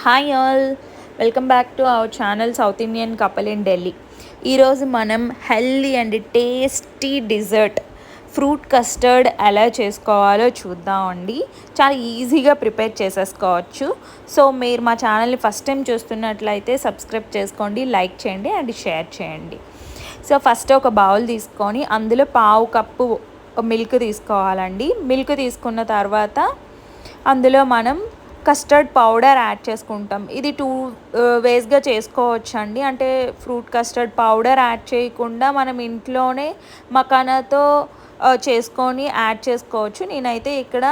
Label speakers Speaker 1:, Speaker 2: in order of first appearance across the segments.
Speaker 1: Hi all, welcome back to our channel South Indian couple in Delhi. ఈరోజు మనం healthy and tasty dessert fruit custard ఎలా చేసుకోవాలో చూద్దామండి. చాలా ఈజీగా ప్రిపేర్ చేసేసుకోవచ్చు. సో మీరు మా ఛానల్ని ఫస్ట్ టైం చూస్తున్నట్లయితే సబ్స్క్రైబ్ చేసుకోండి, లైక్ చేయండి అండ్ షేర్ చేయండి. సో ఫస్ట్ ఒక బౌల్ తీసుకొని అందులో పావు కప్పు మిల్క్ తీసుకోవాలండి. మిల్క్ తీసుకున్న తర్వాత అందులో మనం కస్టర్డ్ పౌడర్ యాడ్ చేసుకుంటాం. ఇది టూ వేస్గా చేసుకోవచ్చు అండి. అంటే ఫ్రూట్ కస్టర్డ్ పౌడర్ యాడ్ చేయకుండా మనం ఇంట్లోనే మకానాతో చేసుకొని యాడ్ చేసుకోవచ్చు. నేనైతే ఇక్కడ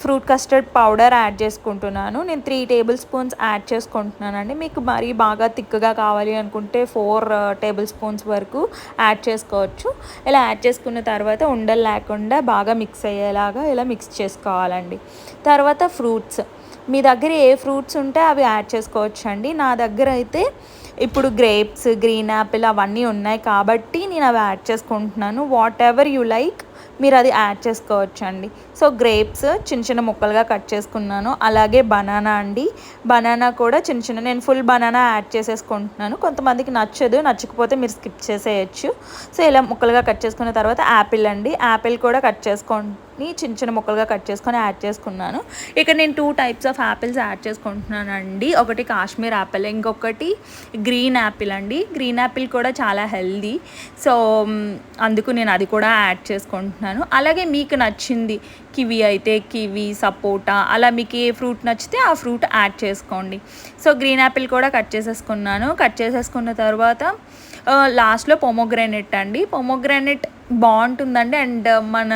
Speaker 1: ఫ్రూట్ కస్టర్డ్ పౌడర్ యాడ్ చేసుకుంటున్నాను. నేను 3 టేబుల్ స్పూన్స్ యాడ్ చేసుకుంటున్నానండి. మీకు మరీ బాగా థిక్గా కావాలి అనుకుంటే 4 టేబుల్ స్పూన్స్ వరకు యాడ్ చేసుకోవచ్చు. ఇలా యాడ్ చేసుకున్న తర్వాత ఉండలు లేకుండా బాగా మిక్స్ అయ్యేలాగా ఇలా మిక్స్ చేసుకోవాలండి. తర్వాత ఫ్రూట్స్, మీ దగ్గర ఏ ఫ్రూట్స్ ఉంటే అవి యాడ్ చేసుకోవచ్చు అండి. నా దగ్గర అయితే ఇప్పుడు గ్రేప్స్, గ్రీన్ యాపిల్ అవన్నీ ఉన్నాయి కాబట్టి నేను అవి యాడ్ చేసుకుంటున్నాను. వాట్ ఎవర్ యూ లైక్ మీరు అది యాడ్ చేసుకోవచ్చు అండి. సో గ్రేప్స్ చిన్న చిన్న ముక్కలుగా కట్ చేసుకున్నాను. అలాగే బనానా అండి, బనానా కూడా చిన్న చిన్న, నేను ఫుల్ బనానా యాడ్ చేసేసుకుంటున్నాను. కొంతమందికి నచ్చదు, నచ్చకపోతే మీరు స్కిప్ చేసేయచ్చు. సో ఇలా ముక్కలుగా కట్ చేసుకున్న తర్వాత యాపిల్ అండి, యాపిల్ కూడా కట్ చేసుకొని చిన్న చిన్న ముక్కలుగా కట్ చేసుకొని యాడ్ చేసుకున్నాను. ఇక్కడ నేను 2 టైప్స్ ఆఫ్ యాపిల్స్ యాడ్ చేసుకుంటున్నాను అండి. ఒకటి కాశ్మీర్ యాపిల్, ఇంకొకటి గ్రీన్ యాపిల్ అండి. గ్రీన్ యాపిల్ కూడా చాలా హెల్దీ, సో అందుకు నేను అది కూడా యాడ్ చేసుకుంటున్నాను. అలాగే మీకు నచ్చింది, కివి అయితే కివి, సపోటా, అలా మీకు ఏ ఫ్రూట్ నచ్చితే ఆ ఫ్రూట్ యాడ్ చేసుకోండి. సో గ్రీన్ యాపిల్ కూడా కట్ చేసేసుకున్నాను. కట్ చేసేసుకున్న తర్వాత లాస్ట్లో పొమోగ్రానైట్ అండి. పొమోగ్రానైట్ బాగుంటుందండి అండ్ మన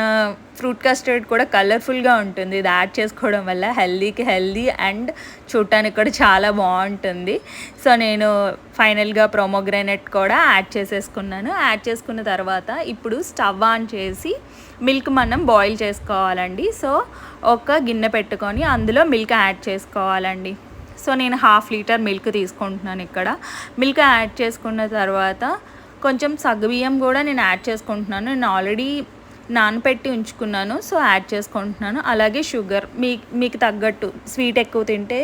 Speaker 1: ఫ్రూట్ కస్టర్డ్ కూడా కలర్ఫుల్గా ఉంటుంది. ఇది యాడ్ చేసుకోవడం వల్ల హెల్దీకి హెల్దీ అండ్ చూడటానికి కూడా చాలా బాగుంటుంది. సో నేను ఫైనల్గా పొమోగ్రానైట్ కూడా యాడ్ చేసేసుకున్నాను. యాడ్ చేసుకున్న తర్వాత ఇప్పుడు స్టవ్ ఆన్ చేసి మిల్క్ మనం బాయిల్ చేసుకోవాలండి. సో ఒక గిన్నె పెట్టుకొని అందులో మిల్క్ యాడ్ చేసుకోవాలండి. సో నేను 1/2 లీటర్ మిల్క్ తీసుకుంటున్నాను. ఇక్కడ మిల్క్ యాడ్ చేసుకున్న తర్వాత కొంచెం సగ్గుబియ్యం కూడా నేను యాడ్ చేసుకుంటున్నాను. నేను ఆల్రెడీ నానపెట్టి ఉంచుకున్నాను, సో యాడ్ చేసుకుంటున్నాను. అలాగే షుగర్, మీకు తగ్గట్టు, స్వీట్ ఎక్కువ తింటే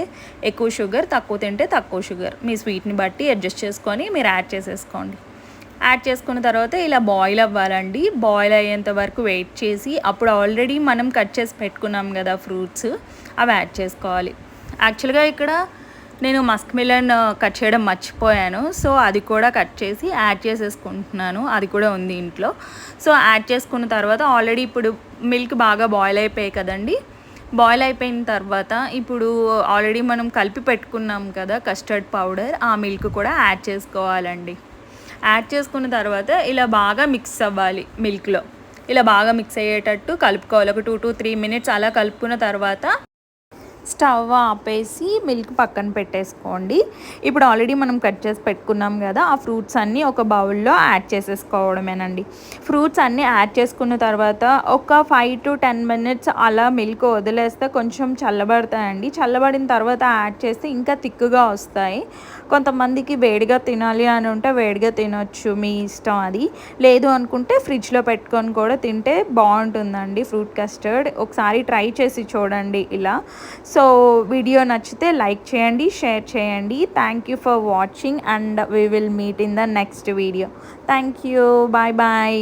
Speaker 1: ఎక్కువ షుగర్, తక్కువ తింటే తక్కువ షుగర్, మీ స్వీట్ని బట్టి అడ్జస్ట్ చేసుకొని మీరు యాడ్ చేసేసుకోండి. యాడ్ చేసుకున్న తర్వాత ఇలా బాయిల్ అవ్వాలండి. బాయిల్ అయ్యేంత వరకు వెయిట్ చేసి అప్పుడు ఆల్రెడీ మనం కట్ చేసి పెట్టుకున్నాం కదా ఫ్రూట్స్, అవి యాడ్ చేసుకోవాలి. యాక్చువల్గా ఇక్కడ నేను మస్క్ మిలన్ కట్ చేయడం మర్చిపోయాను, సో అది కూడా కట్ చేసి యాడ్ చేసేసుకుంటున్నాను. అది కూడా ఉంది ఇంట్లో. సో యాడ్ చేసుకున్న తర్వాత ఆల్రెడీ ఇప్పుడు మిల్క్ బాగా బాయిల్ అయిపోయాయి కదండి. బాయిల్ అయిపోయిన తర్వాత ఇప్పుడు ఆల్రెడీ మనం కలిపి పెట్టుకున్నాం కదా కస్టర్డ్ పౌడర్, ఆ మిల్క్ కూడా యాడ్ చేసుకోవాలండి. యాడ్ చేసుకున్న తర్వాత ఇలా బాగా మిక్స్ అవ్వాలి. మిల్క్లో ఇలా బాగా మిక్స్ అయ్యేటట్టు కలుపుకోవాలి. ఒక 2 to 3 minutes అలా కలుపుకున్న తర్వాత స్టవ్ ఆపేసి మిల్క్ పక్కన పెట్టేసుకోండి. ఇప్పుడు ఆల్రెడీ మనం కట్ చేసి పెట్టుకున్నాం కదా, ఆ ఫ్రూట్స్ అన్నీ ఒక బౌల్లో యాడ్ చేసేసుకోవడమేనండి. ఫ్రూట్స్ అన్నీ యాడ్ చేసుకున్న తర్వాత ఒక 5 to 10 minutes అలా మిల్క్ వదిలేస్తే కొంచెం చల్లబడతాయండి. చల్లబడిన తర్వాత యాడ్ చేస్తే ఇంకా థిక్గా వస్తాయి. కొంతమందికి వేడిగా తినాలి అని ఉంటే వేడిగా తినొచ్చు, మీ ఇష్టం అది. లేదు అనుకుంటే ఫ్రిడ్జ్లో పెట్టుకొని కూడా తింటే బాగుంటుందండి ఫ్రూట్ కస్టర్డ్. ఒకసారి ట్రై చేసి చూడండి ఇలా. సో వీడియో నచ్చితే లైక్ చేయండి, షేర్ చేయండి. Thank you for watching and we will meet in the next video. Thank you, bye bye.